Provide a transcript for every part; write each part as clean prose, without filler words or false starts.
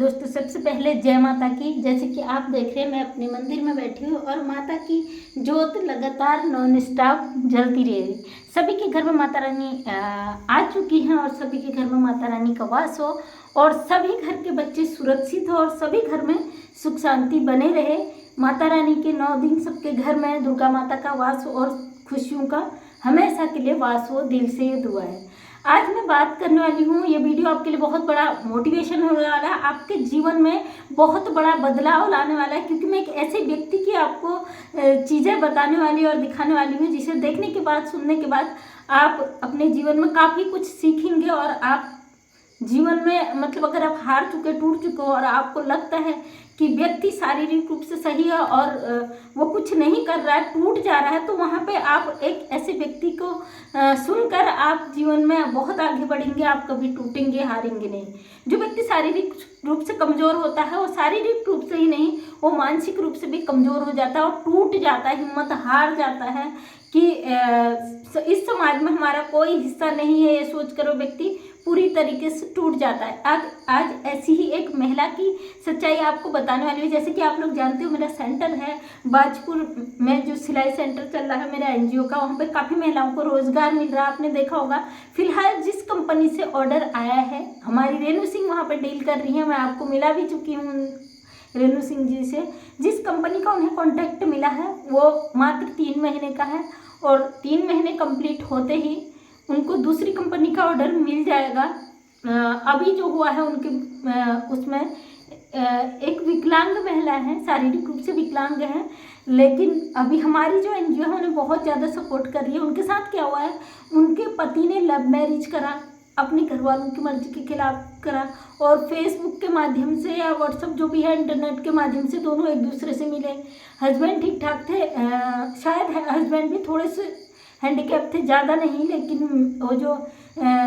दोस्तों सबसे पहले जय माता की। जैसे कि आप देख रहे हैं मैं अपने मंदिर में बैठी हूँ और माता की जोत लगातार नॉन स्टॉप जलती रही। सभी के घर में माता रानी आ चुकी हैं और सभी के घर में माता रानी का वास हो और सभी घर के बच्चे सुरक्षित हो और सभी घर में सुख शांति बने रहे। माता रानी के 9 दिन सबके घर में दुर्गा माता का वास हो और खुशियों का हमेशा के लिए वास हो। दिल से ये दुआ है। आज मैं बात करने वाली हूँ, ये वीडियो आपके लिए बहुत बड़ा मोटिवेशन होने वाला है, आपके जीवन में बहुत बड़ा बदलाव लाने वाला है, क्योंकि मैं एक ऐसे व्यक्ति की आपको चीज़ें बताने वाली और दिखाने वाली हूँ जिसे देखने के बाद, सुनने के बाद आप अपने जीवन में काफ़ी कुछ सीखेंगे और आप जीवन में मतलब अगर आप हार चुके, टूट चुके हो और आपको लगता है कि व्यक्ति शारीरिक रूप से सही है और वो कुछ नहीं कर रहा है, टूट जा रहा है, तो वहाँ पे आप एक ऐसे व्यक्ति को सुनकर आप जीवन में बहुत आगे बढ़ेंगे। आप कभी टूटेंगे, हारेंगे नहीं। जो व्यक्ति शारीरिक रूप से कमज़ोर होता है, वो शारीरिक रूप से ही नहीं, वो मानसिक रूप से भी कमज़ोर हो जाता है और टूट जाता है, हिम्मत हार जाता है कि इस समाज में हमारा कोई हिस्सा नहीं है, ये सोच कर वो व्यक्ति पूरी तरीके से टूट जाता है। आज ऐसी ही एक महिला की सच्चाई आपको बताने वाली हूँ। जैसे कि आप लोग जानते हो, मेरा सेंटर है बाजपुर में, जो सिलाई सेंटर चल रहा है मेरा एनजीओ का, वहाँ पे काफ़ी महिलाओं को रोजगार मिल रहा है। आपने देखा होगा फिलहाल जिस कंपनी से ऑर्डर आया है, हमारी रेणु सिंह वहाँ पर डील कर रही है। मैं आपको मिला भी चुकी हूँ रेणु सिंह जी से। जिस कंपनी का उन्हें कॉन्ट्रैक्ट मिला है वो मात्र 3 महीने का है और 3 महीने कंप्लीट होते ही उनको दूसरी कंपनी का ऑर्डर मिल जाएगा। अभी जो हुआ है उनके उसमें एक विकलांग महिला है, शारीरिक रूप से विकलांग है, लेकिन अभी हमारी जो एनजीओ है उन्हें बहुत ज़्यादा सपोर्ट कर रही है। उनके साथ क्या हुआ है, उनके पति ने लव मैरिज करा, अपने घर वालों की मर्जी के खिलाफ करा और फेसबुक के माध्यम से या व्हाट्सएप जो भी है, इंटरनेट के माध्यम से दोनों एक दूसरे से मिले। हस्बैंड ठीक ठाक थे, शायद हस्बैंड भी थोड़े से हैंडीकैप थे, ज़्यादा नहीं, लेकिन वो जो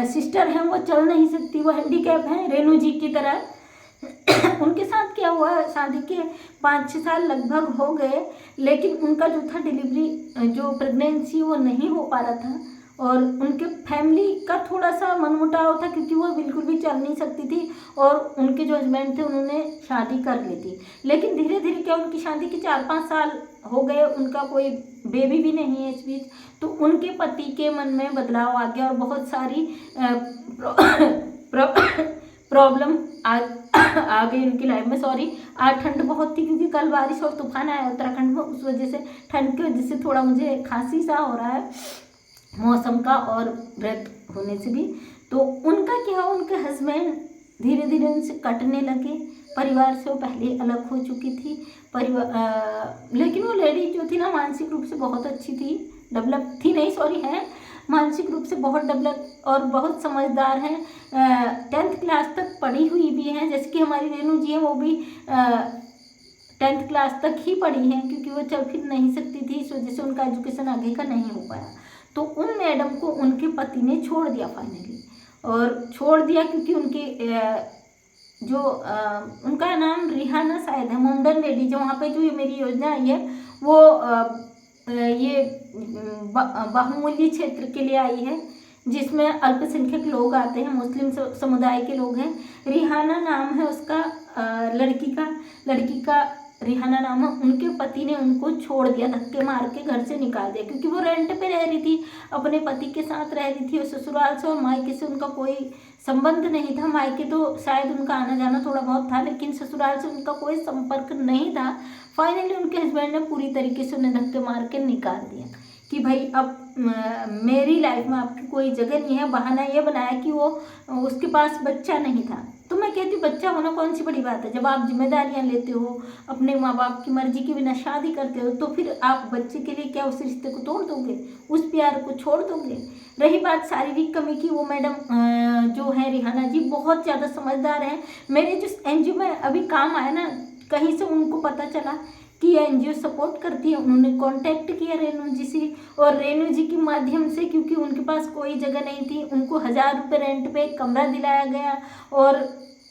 सिस्टर हैं वो चल नहीं सकती, वो हैंडीकैप हैं रेणु जी की तरह। उनके साथ क्या हुआ, शादी के 5-6 साल लगभग हो गए, लेकिन उनका जो था डिलीवरी, जो प्रेगनेंसी, वो नहीं हो पा रहा था और उनके फैमिली का थोड़ा सा मनमुटाव था, क्योंकि वो बिल्कुल भी चल नहीं सकती थी और उनके जो हस्बैंड थे उन्होंने शादी कर ली थी। लेकिन धीरे धीरे क्या, उनकी शादी के 4-5 साल हो गए, उनका कोई बेबी भी नहीं है इस बीच, तो उनके पति के मन में बदलाव आ गया और बहुत सारी प्रॉब्लम आ गई उनकी लाइफ में। सॉरी, आज ठंड बहुत थी क्योंकि कल बारिश और तूफान आया उत्तराखंड में, उस वजह से, ठंड की वजह से थोड़ा मुझे खांसी सा हो रहा है मौसम का और व्रत होने से भी। तो उनका क्या, उनके हस्बैंड धीरे धीरे उनसे कटने लगे। परिवार से वो पहले अलग हो चुकी थी, लेकिन वो लेडी जो थी ना, मानसिक रूप से बहुत अच्छी थी, डेवलप थी नहीं, सॉरी, है मानसिक रूप से बहुत डेवलप और बहुत समझदार हैं। 10th क्लास तक पढ़ी हुई भी हैं, जैसे कि हमारी रेणु जी हैं, वो भी 10th क्लास तक ही पढ़ी हैं, क्योंकि वो चल फिर नहीं सकती थी, इस वजह से उनका एजुकेशन आगे का नहीं हो पाया। तो उन मैडम को उनके पति ने छोड़ दिया फाइनली, और छोड़ दिया क्योंकि उनकी जो उनका नाम रिहाना शायद है, मोमडन लेडी, जो वहाँ पे जो ये मेरी योजना आई है वो ये बहुमूल्य क्षेत्र के लिए आई है, जिसमें अल्पसंख्यक लोग आते हैं, मुस्लिम समुदाय के लोग हैं। रिहाना नाम है उसका, लड़की का रिहाना नाम है। उनके पति ने उनको छोड़ दिया, धक्के मार के घर से निकाल दिया, क्योंकि वो रेंट पे रह रही थी, अपने पति के साथ रह रही थी और ससुराल से और मायके से उनका कोई संबंध नहीं था। मायके तो शायद उनका आना जाना थोड़ा बहुत था, लेकिन ससुराल से उनका कोई संपर्क नहीं था। फाइनली उनके हस्बैंड ने पूरी तरीके से उन्हें धक्के मार के निकाल दिया कि भाई अब मेरी लाइफ में आपकी कोई जगह नहीं है। बहाना ये बनाया कि वो उसके पास बच्चा नहीं था। तो मैं कहती हूँ, बच्चा होना कौन सी बड़ी बात है, जब आप जिम्मेदारियां लेते हो, अपने माँ बाप की मर्जी के बिना शादी करते हो, तो फिर आप बच्चे के लिए क्या उस रिश्ते को तोड़ दोगे, उस प्यार को छोड़ दोगे। रही बात शारीरिक कमी की, वो मैडम जो है रिहाना जी बहुत ज़्यादा समझदार हैं। मेरे जो एनजीओ में अभी काम आया ना, कहीं से उनको पता चला कि ये एनजीओ सपोर्ट करती है, उन्होंने कांटेक्ट किया रेणु जी से, और रेणु जी के माध्यम से, क्योंकि उनके पास कोई जगह नहीं थी, उनको 1000 रुपये रेंट पे एक कमरा दिलाया गया और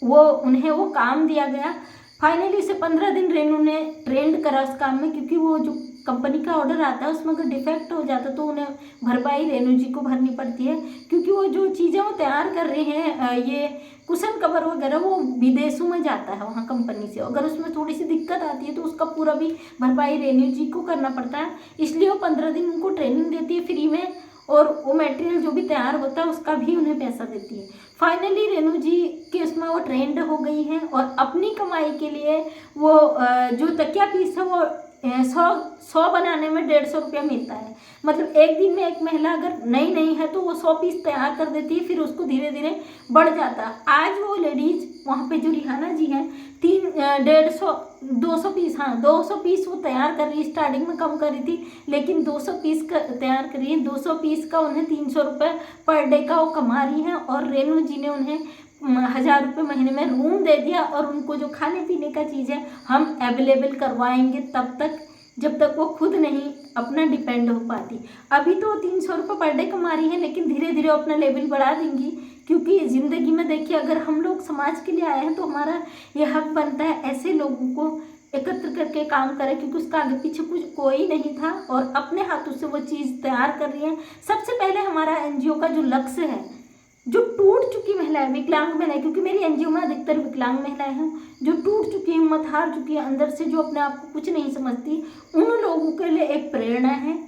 उन्हें काम दिया गया। फाइनली उसे 15 दिन रेणु ने ट्रेंड करा उस काम में, क्योंकि वो जो कंपनी का ऑर्डर आता है उसमें अगर डिफेक्ट हो जाता तो उन्हें भरपाई रेणु जी को भरनी पड़ती है, क्योंकि वो जो चीज़ें वो तैयार कर रहे हैं ये कुशन कवर वगैरह वो विदेशों में जाता है वहाँ कंपनी से, अगर उसमें थोड़ी सी दिक्कत आती है तो उसका पूरा भी भरपाई रेणु जी को करना पड़ता है। इसलिए वो 15 दिन उनको ट्रेनिंग देती है फ्री में, और वो मटेरियल जो भी तैयार होता है उसका भी उन्हें पैसा देती है। फाइनली रेणु जी के उसमें वो ट्रेंड हो गई हैं और अपनी कमाई के लिए वो जो तकिया पीस है वो 100 बनाने में 150 रुपया मिलता है। मतलब एक दिन में एक महिला अगर नई है तो वो 100 पीस तैयार कर देती है, फिर उसको धीरे धीरे बढ़ जाता है। आज वो लेडीज वहाँ पे जो रिहाना जी हैं 200 पीस, हाँ 200 पीस वो तैयार कर रही है। स्टार्टिंग में कम कर रही थी लेकिन 200 पीस का तैयार कर रही है। 200 पीस का उन्हें 300 रुपये पर डे का वो कमा रही हैं, और रेणु जी ने उन्हें 1000 रुपये महीने में रूम दे दिया, और उनको जो खाने पीने का चीज़ है हम अवेलेबल करवाएंगे तब तक जब तक वो खुद नहीं अपना डिपेंड हो पाती। अभी तो 300 रुपये पर डे कमा रही है, लेकिन धीरे धीरे अपना लेवल बढ़ा देंगी, क्योंकि ज़िंदगी में देखिए अगर हम लोग समाज के लिए आए हैं तो हमारा ये हक बनता है ऐसे लोगों को एकत्र करके काम करें, क्योंकि उसका आगे पीछे कुछ कोई नहीं था और अपने हाथों से वो चीज़ तैयार कर रही है। सबसे पहले हमारा एनजीओ का जो लक्ष्य है, जो टूट चुकी महिलाएं, विकलांग महिलाएं, क्योंकि मेरी एनजीओ में अधिकतर विकलांग महिलाएं हैं जो टूट चुकी, हिम्मत हार चुकी है अंदर से, जो अपने आप को कुछ नहीं समझती, उन लोगों के लिए एक प्रेरणा है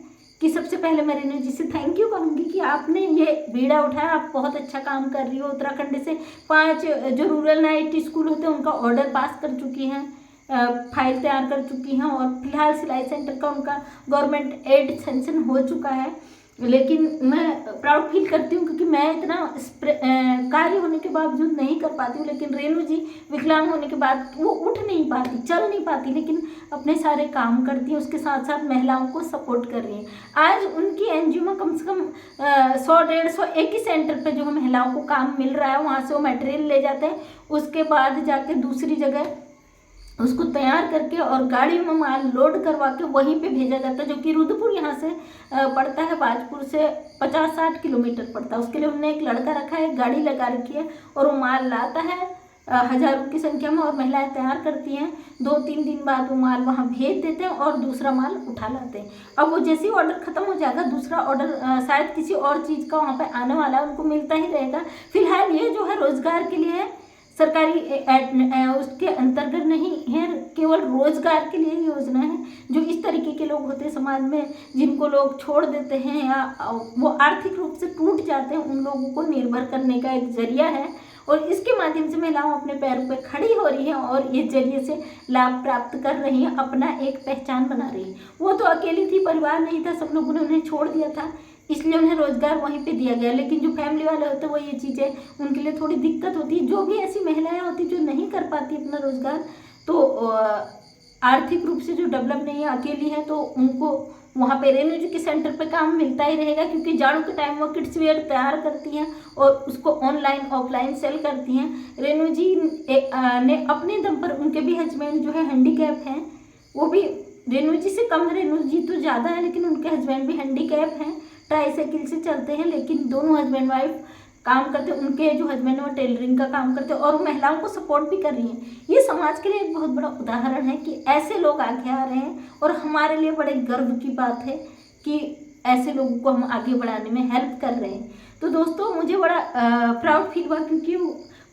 कि सबसे पहले मैं रेणु जी से थैंक यू कहूँगी कि आपने ये बीड़ा उठाया, आप बहुत अच्छा काम कर रही हो। उत्तराखंड से 5 जो रूरल नाइट स्कूल होते हैं उनका ऑर्डर पास कर चुकी हैं, फाइल तैयार कर चुकी हैं, और फिलहाल सिलाई सेंटर का उनका गवर्नमेंट एड सेंक्शन हो चुका है। लेकिन मैं प्राउड फील करती हूँ क्योंकि मैं इतना कार्य होने के बावजूद नहीं कर पाती हूँ, लेकिन रेणु जी विकलांग होने के बाद वो उठ नहीं पाती, चल नहीं पाती, लेकिन अपने सारे काम करती हैं, उसके साथ साथ महिलाओं को सपोर्ट कर रही हैं। आज उनकी एनजीओ में कम से कम 100-150 एक ही सेंटर पे जो महिलाओं को काम मिल रहा है, वहाँ से वो मटेरियल ले जाते हैं, उसके बाद जाके दूसरी जगह उसको तैयार करके और गाड़ी में माल लोड करवा के वहीं पे भेजा जाता है, जो कि रुद्रपुर यहाँ से पड़ता है, बाजपुर से 50-60 किलोमीटर पड़ता है। उसके लिए उन्होंने एक लड़का रखा है, गाड़ी लगा रखी है, और वो माल लाता है हज़ारों की संख्या में, और महिलाएं तैयार करती हैं। 2-3 दिन बाद वो माल वहाँ भेज देते हैं और दूसरा माल उठा लाते हैं। अब वो जैसे ही ऑर्डर ख़त्म हो जाएगा, दूसरा ऑर्डर शायद किसी और चीज़ का वहाँ पर आने वाला है, उनको मिलता ही रहेगा। फिलहाल ये जो है रोज़गार के लिए है, सरकारी उसके अंतर्गत नहीं है, केवल रोजगार के लिए योजना है। जो इस तरीके के लोग होते हैं समाज में, जिनको लोग छोड़ देते हैं या वो आर्थिक रूप से टूट जाते हैं, उन लोगों को निर्भर करने का एक जरिया है, और इसके माध्यम से महिलाएं अपने पैरों पर खड़ी हो रही हैं और इस जरिए से लाभ प्राप्त कर रही हैं, अपना एक पहचान बना रही हैं। वो तो अकेली थी, परिवार नहीं था, सब लोगों ने उन्हें छोड़ दिया था, इसलिए उन्हें रोज़गार वहीं पे दिया गया। लेकिन जो फैमिली वाले होते हैं वो ये चीज़ें उनके लिए थोड़ी दिक्कत होती है। जो भी ऐसी महिलाएं होती जो नहीं कर पाती अपना रोज़गार, तो आर्थिक रूप से जो डेवलप नहीं है, अकेली है, तो उनको वहाँ पे रेणु जी के सेंटर पे काम मिलता ही रहेगा, क्योंकि जाड़ों के टाइम वो किड्स वेयर तैयार करती हैं और उसको ऑनलाइन ऑफलाइन सेल करती हैं। रेणु जी ने अपने दम पर, उनके भी हस्बैंड जो है हैंडीकैप हैं, वो भी रेणु जी से कम है, रेणु जी तो ज़्यादा है, लेकिन उनके हस्बैंड भी हैंडीकैप हैं, ट्राईसाइकिल से चलते हैं, लेकिन दोनों हस्बैंड वाइफ काम करते हैं। उनके जो हस्बैंड है वो टेलरिंग का काम करते हैं और वो महिलाओं को सपोर्ट भी कर रही हैं। ये समाज के लिए एक बहुत बड़ा उदाहरण है कि ऐसे लोग आगे आ रहे हैं, और हमारे लिए बड़े गर्व की बात है कि ऐसे लोगों को हम आगे बढ़ाने में हेल्प कर रहे हैं। तो दोस्तों मुझे बड़ा प्राउड फील हुआ, क्योंकि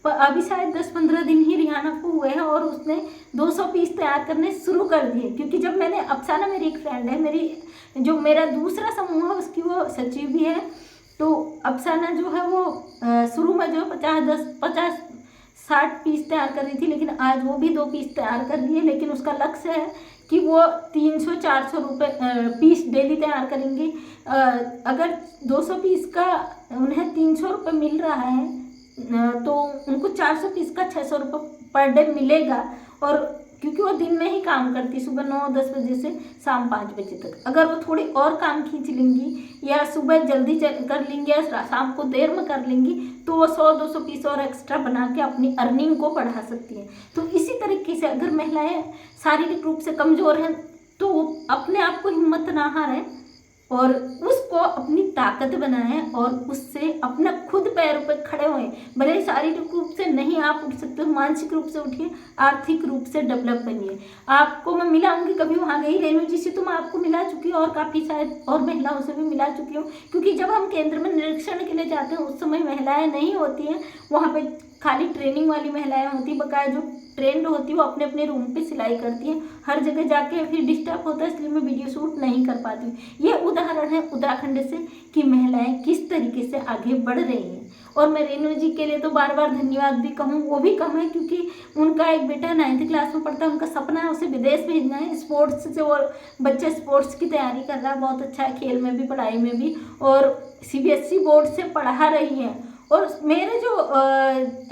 अभी शायद 10-15 दिन ही रिहाना को हुए हैं और उसने 200 पीस तैयार करने शुरू कर दिए। क्योंकि जब मैंने, अफसाना मेरी एक फ्रेंड है, मेरा दूसरा समूह है उसकी वो सचिव भी है, तो अफसाना जो है वो शुरू में जो 50-60 पीस तैयार कर रही थी, लेकिन आज वो भी 2 पीस तैयार कर रही है। लेकिन उसका लक्ष्य है कि वो 300-400 रुपये पीस डेली तैयार करेंगी। अगर 200 पीस का उन्हें 300 रुपये मिल रहा है, तो उनको 400 पीस का 600 रुपये पर डे मिलेगा। और क्योंकि वो दिन में ही काम करती, सुबह 9-10 बजे से शाम 5 बजे तक। अगर वो थोड़ी और काम खींच लेंगी, या सुबह जल्दी कर लेंगी, या शाम को देर में कर लेंगी, तो वो 100-200 पीस और एक्स्ट्रा बना के अपनी अर्निंग को बढ़ा सकती हैं। तो इसी तरीके से अगर महिलाएं शारीरिक रूप से कमज़ोर हैं तो वो अपने आप को हिम्मत ना हारें, और उसको अपनी ताकत बनाएं और उससे अपना खुद पैरों पर खड़े होएं। भले ही शारीरिक रूप से नहीं आप उठ सकते हो, मानसिक रूप से उठिए, आर्थिक रूप से डेवलप बनिए। आपको मैं मिलाऊंगी, कभी वहाँ गई रेणु जी से तो मैं आपको मिला चुकी हूँ और काफ़ी शायद और महिलाओं से भी मिला चुकी हूँ, क्योंकि जब हम केंद्र में निरीक्षण के लिए जाते हैं उस समय महिलाएं नहीं होती हैं वहाँ पे, खाली ट्रेनिंग वाली महिलाएं होती, बकाया जो ट्रेंड होती है वो अपने अपने रूम पे सिलाई करती हैं। हर जगह जाके फिर डिस्टर्ब होता है, इसलिए मैं वीडियो शूट नहीं कर पाती हूँ। ये उदाहरण है उत्तराखंड से कि महिलाएं किस तरीके से आगे बढ़ रही हैं। और मैं रेणु जी के लिए तो बार बार धन्यवाद भी कहूँ, वो भी कम है, क्योंकि उनका एक बेटा 9th क्लास में पढ़ता है, उनका सपना है उसे विदेश भेजना है स्पोर्ट्स से, और बच्चा स्पोर्ट्स की तैयारी कर रहा है, बहुत अच्छा है, खेल में भी पढ़ाई में भी, और CBSE बोर्ड से पढ़ा रही है। और मेरे जो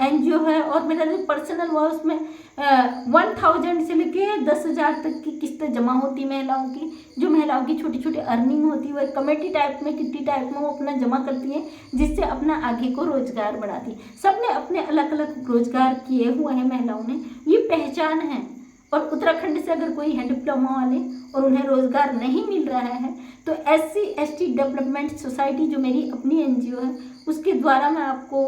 NGO है और मेरा जो पर्सनल हुआ उसमें 1000 से लेके 10,000 तक की किस्तें जमा होती महिलाओं की, जो महिलाओं की छोटी छोटी अर्निंग होती है, वो कमेटी टाइप में, किट्टी टाइप में वो अपना जमा करती है, जिससे अपना आगे को रोजगार बढ़ाती है। सबने अपने अलग अलग रोजगार किए हुए हैं महिलाओं ने, ये पहचान है। और उत्तराखंड से अगर कोई है डिप्लोमा वाले और उन्हें रोजगार नहीं मिल रहा है तो SC/ST डेवलपमेंट सोसाइटी जो मेरी अपनी NGO है उसके द्वारा मैं आपको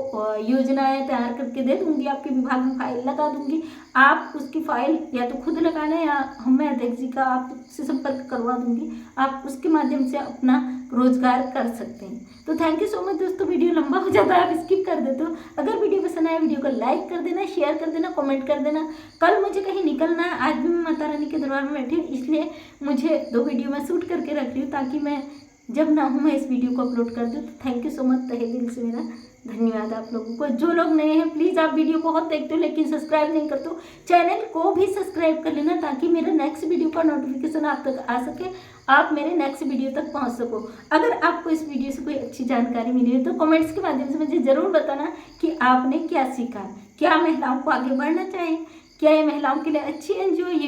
योजनाएं तैयार करके दे दूंगी, आपके विभाग में फाइल लगा दूंगी। आप उसकी फाइल या तो खुद लगा लें या मैं अध्यक्ष जी का आपसे संपर्क करवा दूंगी, आप उसके माध्यम से अपना रोजगार कर सकते हैं। तो थैंक यू सो मच दोस्तों, वीडियो लंबा हो जाता है, आप स्किप कर देते हो। अगर वीडियो पसंद आया वीडियो को लाइक कर देना, शेयर कर देना, कमेंट कर देना। कल मुझे कहीं निकलना है, आज भी मैं माता रानी के दरबार में बैठी हूँ, इसलिए मुझे 2 वीडियो मैं शूट करके रख रही हूँ ताकि मैं जब ना हूँ मैं इस वीडियो को अपलोड कर दूँ। तो थैंक यू सो मच, तहे दिल से मेरा धन्यवाद आप लोगों को। जो लोग नए हैं प्लीज़, आप वीडियो बहुत देखते हो लेकिन सब्सक्राइब नहीं करते हो, चैनल को भी सब्सक्राइब कर लेना ताकि मेरा नेक्स्ट वीडियो का नोटिफिकेशन आप तक आ सके, आप मेरे नेक्स्ट वीडियो तक पहुंच सको। अगर आपको इस वीडियो से कोई अच्छी जानकारी मिली है तो कमेंट्स के माध्यम से मुझे ज़रूर बताना कि आपने क्या सीखा, क्या महिलाओं को आगे बढ़ना चाहिए, क्या ये महिलाओं के लिए अच्छी NGO, ये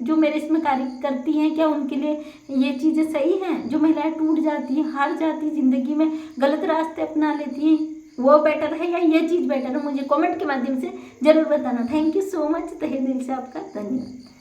जो मेरे इसमें कार्य करती हैं, क्या उनके लिए ये चीज़ें सही हैं? जो महिलाएं टूट जाती हैं, हार जाती हैं, ज़िंदगी में गलत रास्ते अपना लेती हैं, वो बेटर है या ये चीज़ बेटर है? मुझे कमेंट के माध्यम से ज़रूर बताना। थैंक यू सो मच, तहे दिल से आपका धन्यवाद।